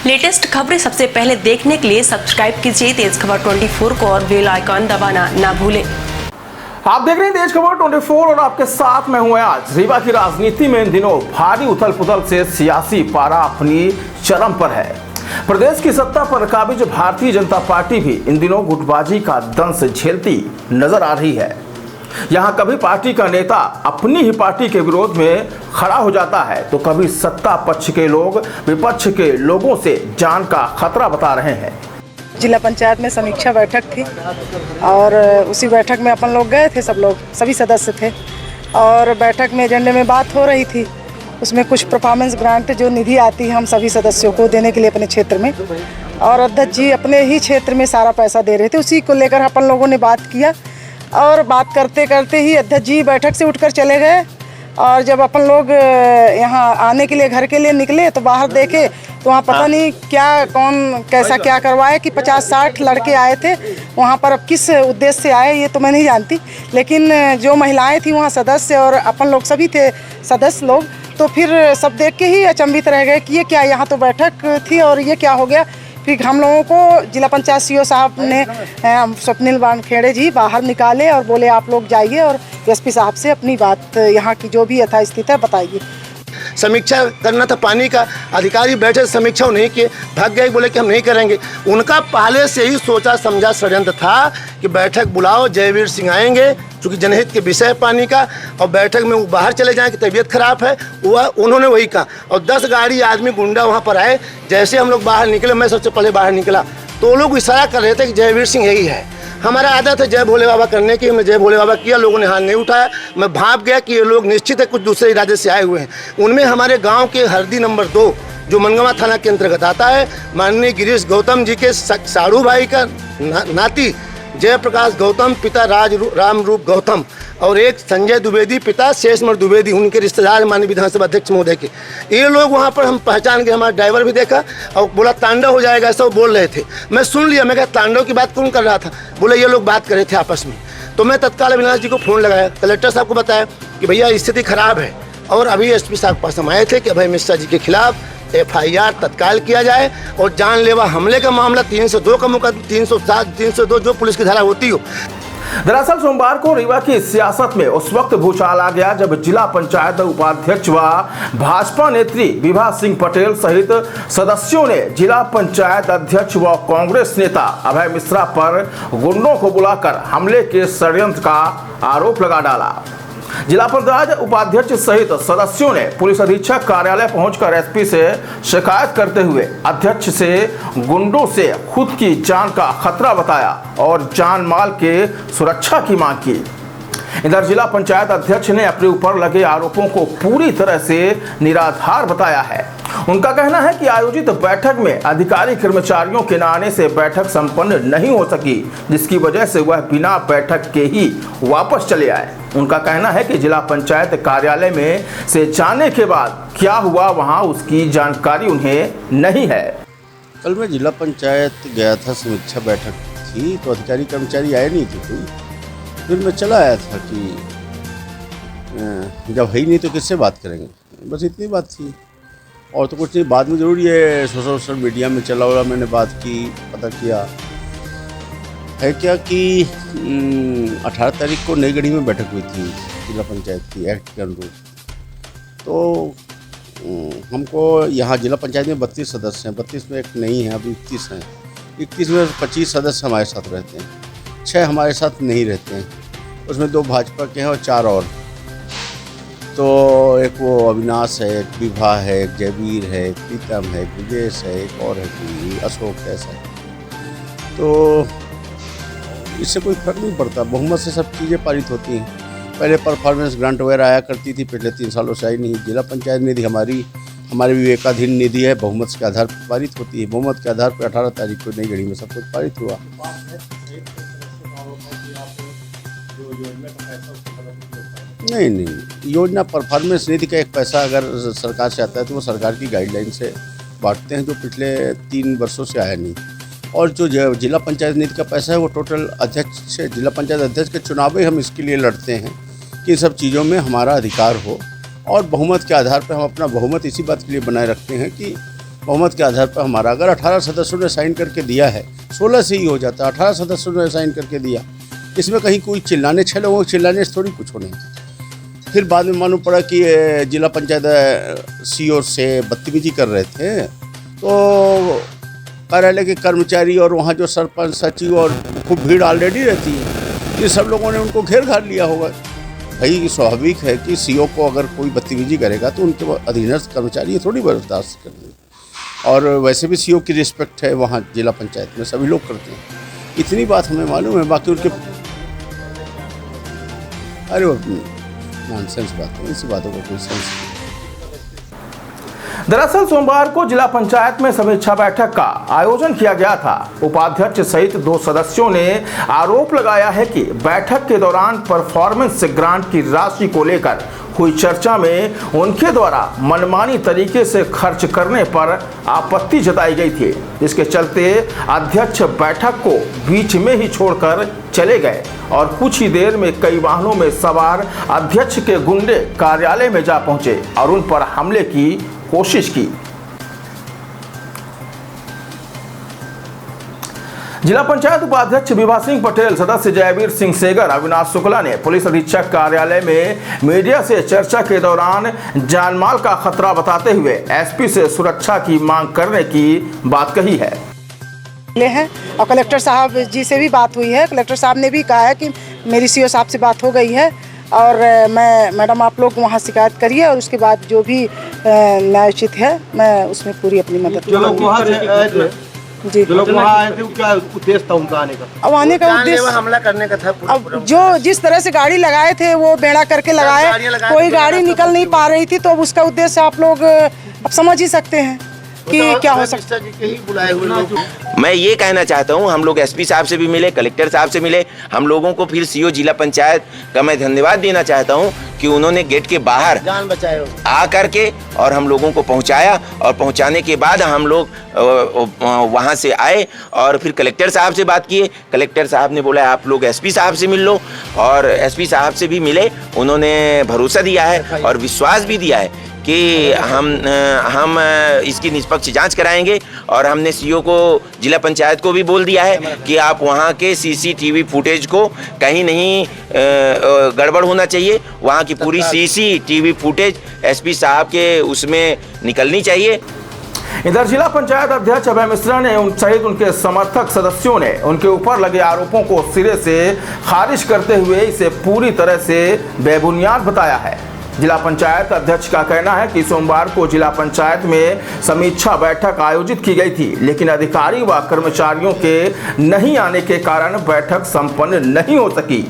Latest खबरें सबसे पहले देखने के लिए सब्सक्राइब कीजिए तेज खबर 24 को और बेल आइकॉन दबाना ना भूलें। आप देख रहे हैं तेज खबर 24 और आपके साथ मैं हूं आज। रीवा की राजनीति में इन दिनों भारी उथल पुथल से सियासी पारा अपनी चरम पर है। प्रदेश की सत्ता पर काबिज भारतीय जनता पार्टी भी इन दिनों गुटबाजी का दंश झेलती नजर आ रही है। यहाँ कभी पार्टी का नेता अपनी ही पार्टी के विरोध में खड़ा हो जाता है तो कभी सत्ता पक्ष के लोग विपक्ष के लोगों से जान का खतरा बता रहे हैं। जिला पंचायत में समीक्षा बैठक थी और उसी बैठक में अपन लोग गए थे, सब लोग सभी सदस्य थे और बैठक में एजेंडे में बात हो रही थी। उसमें कुछ परफॉर्मेंस ग्रांट जो निधि आती है हम सभी सदस्यों को देने के लिए अपने क्षेत्र में, और अध्यक्ष जी अपने ही क्षेत्र में सारा पैसा दे रहे थे। उसी को लेकर अपन लोगों ने बात किया और बात करते करते ही अध्यक्ष जी बैठक से उठकर चले गए। और जब अपन लोग यहाँ आने के लिए घर के लिए निकले तो बाहर देखे तो वहाँ पता नहीं क्या कौन कैसा क्या करवाया कि 50-60 लड़के आए थे वहाँ पर। अब किस उद्देश्य से आए ये तो मैं नहीं जानती, लेकिन जो महिलाएं थी वहाँ सदस्य और अपन लोग सभी थे सदस्य लोग, तो फिर सब देख के ही अचंभित रह गए कि ये क्या, यहाँ तो बैठक थी और ये क्या हो गया। फिर हम लोगों को जिला पंचायत सीओ साहब ने स्वप्निल वानखेड़े जी बाहर निकाले और बोले आप लोग जाइए और एसपी साहब से अपनी बात यहाँ की जो भी यथास्थिति है बताइए। समीक्षा करना था पानी का, अधिकारी बैठे समीक्षा नहीं किए, भाग गए, बोले कि हम नहीं करेंगे। उनका पहले से ही सोचा समझा षड्यंत्र था कि बैठक बुलाओ, जयवीर सिंह आएंगे क्योंकि जनहित के विषय पानी का, और बैठक में वो बाहर चले जाएं कि तबीयत खराब है। वह उन्होंने वही कहा और 10 गाड़ी आदमी गुंडा वहाँ पर आए। जैसे हम लोग बाहर निकले, मैं सबसे पहले बाहर निकला तो वो लोग इशारा कर रहे थे कि जयवीर सिंह यही है। हमारा आदत है जय भोले बाबा करने की, हमने जय भोले बाबा किया, लोगों ने हाथ नहीं उठाया। मैं भाप गया कि ये लोग निश्चित है कुछ दूसरे इरादे से आए हुए हैं। उनमें हमारे गांव के हरदी नंबर 2 जो मनगवा थाना के अंतर्गत आता है, माननीय गिरीश गौतम जी के साड़ू भाई का नाती जयप्रकाश गौतम पिता राम रूप गौतम और एक संजय द्विवेदी पिता शेषमर द्विवेदी, उनके रिश्तेदार माननीय विधानसभा अध्यक्ष महोदय के। ये लोग वहाँ पर हम पहचान के, हमारा ड्राइवर भी देखा और बोला तांडव हो जाएगा, ऐसा वो बोल रहे थे। मैं सुन लिया, मैं कहा तांडव की बात कौन कर रहा था, बोले ये लोग बात कर रहे थे आपस में। तो मैं तत्काल अविनाश जी को फ़ोन लगाया, कलेक्टर साहब को बताया कि भैया स्थिति खराब है और अभी एसपी साहब पास हम आए थे कि अभय मिश्रा जी के खिलाफ FIR तत्काल किया जाए और जानलेवा हमले का मामला 302 का मुकदमा 307 302 जो पुलिस की धारा होती हो। दरअसल सोमवार को रीवा की सियासत में उस वक्त भूचाल आ गया जब जिला पंचायत उपाध्यक्ष व भाजपा नेत्री विभा सिंह पटेल सहित सदस्यों ने जिला पंचायत अध्यक्ष व कांग्रेस नेता अभय मिश्रा पर गुंडों को बुलाकर हमले के षड्यंत्र का आरोप लगा डाला। जिला पंचायत उपाध्यक्ष सहित सदस्यों ने पुलिस अधीक्षक कार्यालय पहुंचकर एसपी से शिकायत करते हुए अध्यक्ष से गुंडों से खुद की जान का खतरा बताया और जान माल के सुरक्षा की मांग की। इधर जिला पंचायत अध्यक्ष ने अपने ऊपर लगे आरोपों को पूरी तरह से निराधार बताया है। उनका कहना है कि आयोजित बैठक में अधिकारी कर्मचारियों के न आने से बैठक संपन्न नहीं हो सकी, जिसकी वजह से वह बिना बैठक के ही वापस चले आए। उनका कहना है कि जिला पंचायत कार्यालय में से जाने के बाद क्या हुआ वहां उसकी जानकारी उन्हें नहीं है। कल मैं जिला पंचायत गया था, समीक्षा बैठक थी तो अधिकारी कर्मचारी आए नहीं थे कोई। फिर मैं चला आया था कि जब है ही नहीं तो किससे बात करेंगे, बस इतनी बात थी और तो कुछ नहीं। बाद में ज़रूर ये सोशल मीडिया में चला हुआ, मैंने बात की, पता किया है क्या कि 18 तारीख को नई गढ़ी में बैठक हुई थी जिला पंचायत की एक्ट के अनुरूप। तो हमको यहाँ जिला पंचायत में 32 सदस्य हैं, 32 में एक नहीं है, अभी 21 हैं। 21 में 25 सदस्य हमारे साथ रहते हैं, 6 हमारे साथ नहीं रहते हैं, उसमें 2 भाजपा के हैं और 4 और। तो एक वो अविनाश है, एक विभा है, एक जयवीर है, एक प्रीतम है, एक विजेश है, एक और है कि अशोक ऐसा है। तो इससे कोई फर्क नहीं पड़ता, बहुमत से सब चीज़ें पारित होती हैं। पहले परफॉर्मेंस ग्रांट वगैरह आया करती थी, पिछले 3 सालों से आई नहीं। जिला पंचायत निधि हमारी विवेकाधीन निधि है, बहुमत के आधार पर पारित होती है। बहुमत के आधार पर 18 तारीख को नई गढ़ी में सब कुछ पारित हुआ। नहीं, योजना परफॉर्मेंस निधि का एक पैसा अगर सरकार से आता है तो वो सरकार की गाइडलाइन से बांटते हैं, जो पिछले 3 वर्षों से आया नहीं। और जो जिला पंचायत निधि का पैसा है वो टोटल अध्यक्ष, जिला पंचायत अध्यक्ष के चुनाव में हम इसके लिए लड़ते हैं कि इन सब चीज़ों में हमारा अधिकार हो। और बहुमत के आधार पर हम अपना बहुमत इसी बात के लिए बनाए रखते हैं कि बहुमत के आधार पर हमारा, अगर 18 सदस्यों ने साइन करके दिया है, 16 से ही हो जाता, 18 सदस्यों ने साइन करके दिया, इसमें कहीं कोई चिल्लाने 6 लोगों चिल्लाने से थोड़ी कुछ होने। फिर बाद में मालूम पड़ा कि जिला पंचायत सीओ से बदतमीजी कर रहे थे, तो कार्यालय के कर्मचारी और वहाँ जो सरपंच सचिव और खूब भीड़ ऑलरेडी रहती है, ये सब लोगों ने उनको घेर घार लिया होगा। भाई स्वाभाविक है कि सीओ को अगर कोई बदतमीजी करेगा तो उनके अधीनस्थ कर्मचारी थोड़ी बर्दाश्त करेंगे, और वैसे भी सीओ की रिस्पेक्ट है वहाँ जिला पंचायत में, सभी लोग करते हैं। इतनी बात हमें मालूम है, बाकी उनके अरे वो नॉनसेंस बात है, इसी बातों का कोई सेंस नहीं। दरअसल सोमवार को जिला पंचायत में समीक्षा बैठक का आयोजन किया गया था। उपाध्यक्ष सहित 2 सदस्यों ने आरोप लगाया है कि बैठक के दौरान परफॉर्मेंस ग्रांट की राशि को लेकर हुई चर्चा में उनके द्वारा मनमानी तरीके से खर्च करने पर आपत्ति जताई गई थी। इसके चलते अध्यक्ष बैठक को बीच में ही छोड़कर चले गए और कुछ ही देर में कई वाहनों में सवार अध्यक्ष के गुंडे कार्यालय में जा पहुंचे और उन पर हमले की कोशिश की। जिला पंचायत उपाध्यक्ष विभा सिंह पटेल, सदस्य जयवीर सिंह सेगर, अविनाश शुक्ला ने पुलिस अधीक्षक कार्यालय में मीडिया से चर्चा के दौरान जानमाल का खतरा बताते हुए एसपी से सुरक्षा की मांग करने की बात कही है। और कलेक्टर साहब जी से भी बात हुई है। कलेक्टर साहब ने भी कहा है कि मेरी सीओ साहब से बात हो गई है और मैडम आप लोग वहाँ शिकायत करिए और उसके बाद जो भी न्यायोचित है मैं उसमें पूरी अपनी मदद करूँगी। जी, जो लोग वहाँ आए थे क्या उद्देश्य था उनका आने का? अब आने का उद्देश्य हमला करने का था। अब जो जिस तरह से गाड़ी लगाए थे वो बेड़ा करके लगाए, कोई गाड़ी निकल नहीं पा रही थी, तो अब उसका उद्देश्य आप लोग अब समझ ही सकते हैं कि क्या हो सकता है। मैं ये कहना चाहता हूँ, हम लोग एसपी साहब से भी मिले, कलेक्टर साहब से मिले, हम लोगों को फिर सीओ जिला पंचायत का मैं धन्यवाद देना चाहता हूँ कि उन्होंने गेट के बाहर जान बचाए आ करके और हम लोगों को पहुँचाया, और पहुँचाने के बाद हम लोग वहाँ से आए और फिर कलेक्टर साहब से बात किए। कलेक्टर साहब ने बोला आप लोग एसपी साहब से मिल लो, और एसपी साहब से भी मिले। उन्होंने भरोसा दिया है और विश्वास भी दिया है कि हम इसकी निष्पक्ष जांच कराएंगे, और हमने सीओ को जिला पंचायत को भी बोल दिया है कि आप वहां के सीसीटीवी फुटेज को कहीं नहीं गड़बड़ होना चाहिए, वहां की पूरी सीसीटीवी फुटेज एसपी साहब के उसमें निकलनी चाहिए। इधर जिला पंचायत अध्यक्ष अभय मिश्रा ने उन सहित उनके समर्थक सदस्यों ने उनके ऊपर लगे आरोपों को सिरे से खारिज करते हुए इसे पूरी तरह से बेबुनियाद बताया है। जिला पंचायत अध्यक्ष का कहना है कि सोमवार को जिला पंचायत में समीक्षा बैठक आयोजित की गई थी, लेकिन अधिकारी व कर्मचारियों के नहीं आने के कारण बैठक संपन्न नहीं हो सकी।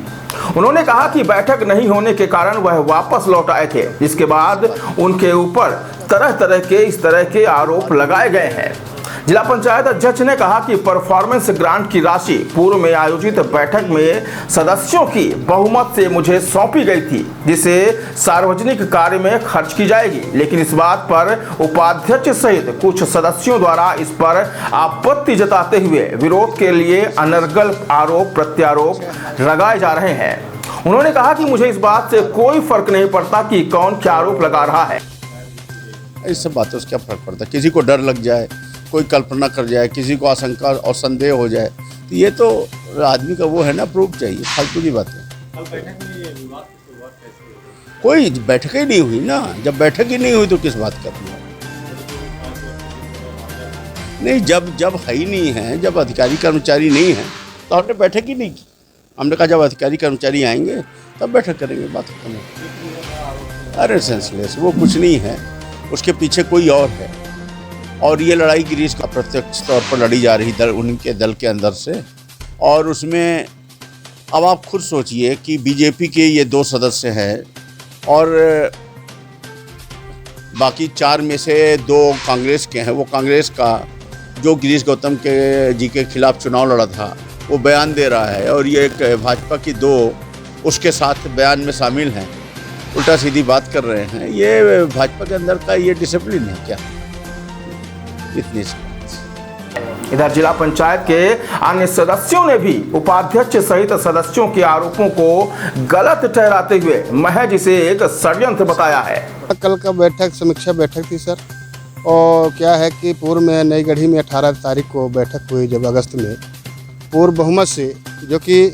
उन्होंने कहा कि बैठक नहीं होने के कारण वह वापस लौट आए थे, जिसके बाद उनके ऊपर तरह तरह के इस तरह के आरोप लगाए गए हैं। जिला पंचायत अध्यक्ष ने कहा कि परफॉर्मेंस ग्रांट की राशि पूर्व में आयोजित बैठक में सदस्यों की बहुमत से मुझे सौंपी गई थी, जिसे सार्वजनिक कार्य में खर्च की जाएगी, लेकिन इस बात पर उपाध्यक्ष सहित कुछ सदस्यों द्वारा इस पर आपत्ति जताते हुए विरोध के लिए अनर्गल आरोप प्रत्यारोप लगाए जा रहे हैं। उन्होंने कहा कि मुझे इस बात से कोई फर्क नहीं पड़ता कि कौन क्या आरोप लगा रहा है। इस सब बातों से क्या फर्क पड़ता है? किसी को डर लग जाए, कोई कल्पना कर जाए, किसी को आशंका और संदेह हो जाए, तो ये तो आदमी का वो है ना, प्रूफ चाहिए, फालतू की बात है। कोई बैठक ही नहीं हुई ना, जब बैठक ही नहीं हुई तो किस बात करनी है? नहीं, जब है ही नहीं है, जब अधिकारी कर्मचारी नहीं है तो हमने बैठक ही नहीं की। हमने कहा जब अधिकारी कर्मचारी आएंगे तब बैठक करेंगे, बात खत्म। अरे सेंसलेस, वो कुछ नहीं है, उसके पीछे कोई और है, और ये लड़ाई गिरीश का प्रत्यक्ष तौर पर लड़ी जा रही उनके दल के अंदर से। और उसमें अब आप खुद सोचिए कि बीजेपी के ये 2 सदस्य हैं और बाकी 4 में से 2 कांग्रेस के हैं। वो कांग्रेस का जो गिरीश गौतम के जी के खिलाफ चुनाव लड़ा था वो बयान दे रहा है, और ये एक भाजपा की 2 उसके साथ बयान में शामिल हैं, उल्टा सीधी बात कर रहे हैं। ये भाजपा के अंदर का ये डिसिप्लिन है क्या? इतनी इधर जिला पंचायत के अन्य सदस्यों ने भी उपाध्यक्ष सहित सदस्यों के आरोपों को गलत ठहराते हुए महज इसे एक षड्यंत्र बताया है। कल का बैठक समीक्षा बैठक थी सर, और क्या है कि पूर्व में नई गढ़ी में 18 तारीख को बैठक हुई जब अगस्त में, पूर्व बहुमत से जो कि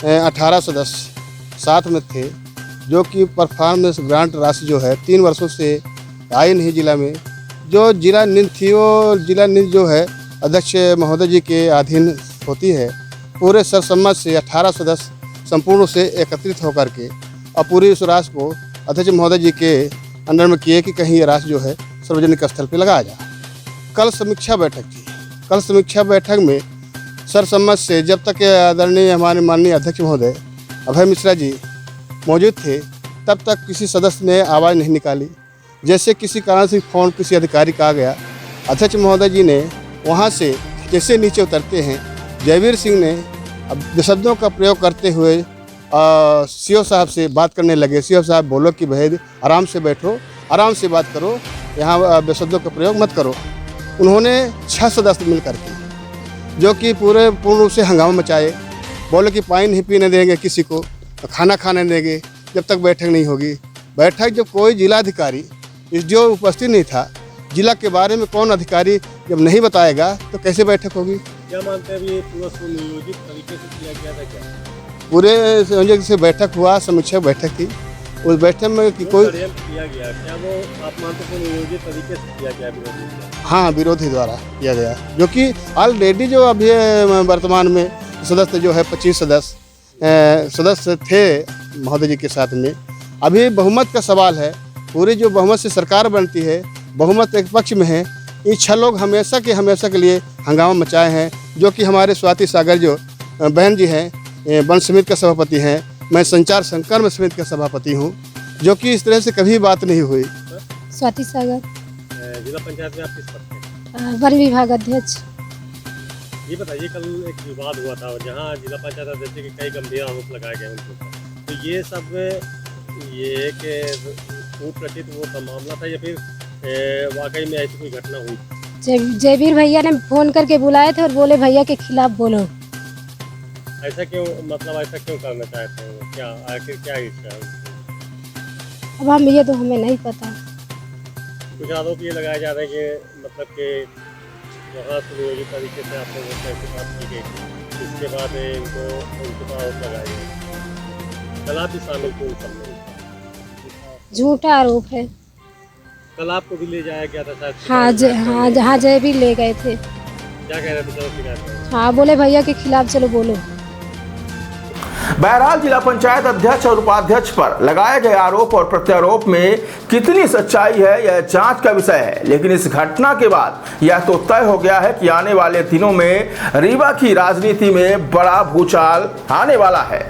18 सदस्य साथ में थे, जो कि परफॉर्मेंस ग्रांट राशि जो है 3 वर्षों से आई नहीं जिला में। जो जिला नींद थी वो जिला नींद जो है अध्यक्ष महोदय जी के अधीन होती है। पूरे सरसम्मत से 18 सदस्य संपूर्ण से एकत्रित होकर के और पूरी उस राशि को अध्यक्ष महोदय जी के अंडर में किए कि कहीं ये राशि जो है सार्वजनिक स्थल पर लगाया जाए। कल समीक्षा बैठक थी। कल समीक्षा बैठक में सरसम्मत से जब तक आदरणीय हमारे माननीय अध्यक्ष महोदय अभय मिश्रा जी मौजूद थे तब तक किसी सदस्य ने आवाज़ नहीं निकाली। जैसे किसी कारण से फ़ोन किसी अधिकारी का आ गया, अध्यक्ष महोदय जी ने वहाँ से जैसे नीचे उतरते हैं, जयवीर सिंह ने अब शब्दों का प्रयोग करते हुए सीओ साहब से बात करने लगे। सीओ साहब बोलो कि भाई आराम से बैठो, आराम से बात करो, यहाँ शब्दों का प्रयोग मत करो। उन्होंने 6 सदस्य मिल करके जो कि पूर्ण रूप से हंगामा मचाए, बोले कि पानी नहीं पीने देंगे किसी को, खाना खाने देंगे जब तक बैठक नहीं होगी। बैठक जब कोई जिलाधिकारी इस जो उपस्थित नहीं था, जिला के बारे में कौन अधिकारी जब नहीं बताएगा तो कैसे बैठक होगी? क्या मानते हैं ये पूरा सुनियोजित तरीके से किया गया था क्या? पूरे संयोजक से बैठक हुआ, समीक्षा बैठक थी। उस बैठक में कि कोई किया गया, क्या वो आप मानते हैं सुनियोजित तरीके से किया गया विरोधी द्वारा? हाँ, विरोधी द्वारा किया गया, जो कि ऑलरेडी जो अभी वर्तमान में सदस्य जो है 25 सदस्य थे महोदय जी के साथ में। अभी बहुमत का सवाल है। पूरी जो बहुमत से सरकार बनती है, बहुमत एक पक्ष में है। ये 6 लोग हमेशा के लिए हंगामा मचाए हैं, जो कि हमारे स्वाति सागर जो बहन जी हैं, वन समिति का सभापति हैं, मैं संचार संकर्म समिति का सभापति हूँ, जो कि इस तरह से कभी बात नहीं हुई। स्वाति सागर, जिला पंचायत में आप किस पद पे? वन विभाग अध्यक्ष। ये बताइए, कल एक विवाद हुआ था जहाँ जिला पंचायत अध्यक्ष के कई गंभीर आरोप लगाए गए उनके ऊपर, तो ये सब ये एक प्रचित वो का मामला था या फिर वाकई में ऐसी कोई घटना हुई? जयवीर भैया ने फोन करके बुलाए थे और बोले भैया के खिलाफ बोलो। ऐसा क्यों, मतलब ऐसा क्यों करना चाहते हैं? क्या आखिर क्या इच्छा है? अब हम ये तो हमें नहीं पता। कुछ आरोप ये लगाए जा रहे हैं कि मतलब कि वहाँ सुनियोजित तरीके से आप लोगों से बात की गई, इसके बाद इनको उनके पर आरोप लगाए गए। कल आप भी शामिल थे उन सब में? झूठा आरोप है। कल आपको भी ले जाया गया था शायद? हाँ, जहाँ जयवीर ले गए थे। क्या कह रहे थे? चलो शिकायत करें। हाँ, बोले भैया के खिलाफ चलो बोलो। बहरहाल जिला पंचायत अध्यक्ष और उपाध्यक्ष पर लगाए गए आरोप और प्रत्यारोप में कितनी सच्चाई है यह जांच का विषय है, लेकिन इस घटना के बाद यह तो तय हो गया है कि आने वाले दिनों में रीवा की राजनीति में बड़ा भूचाल आने वाला है।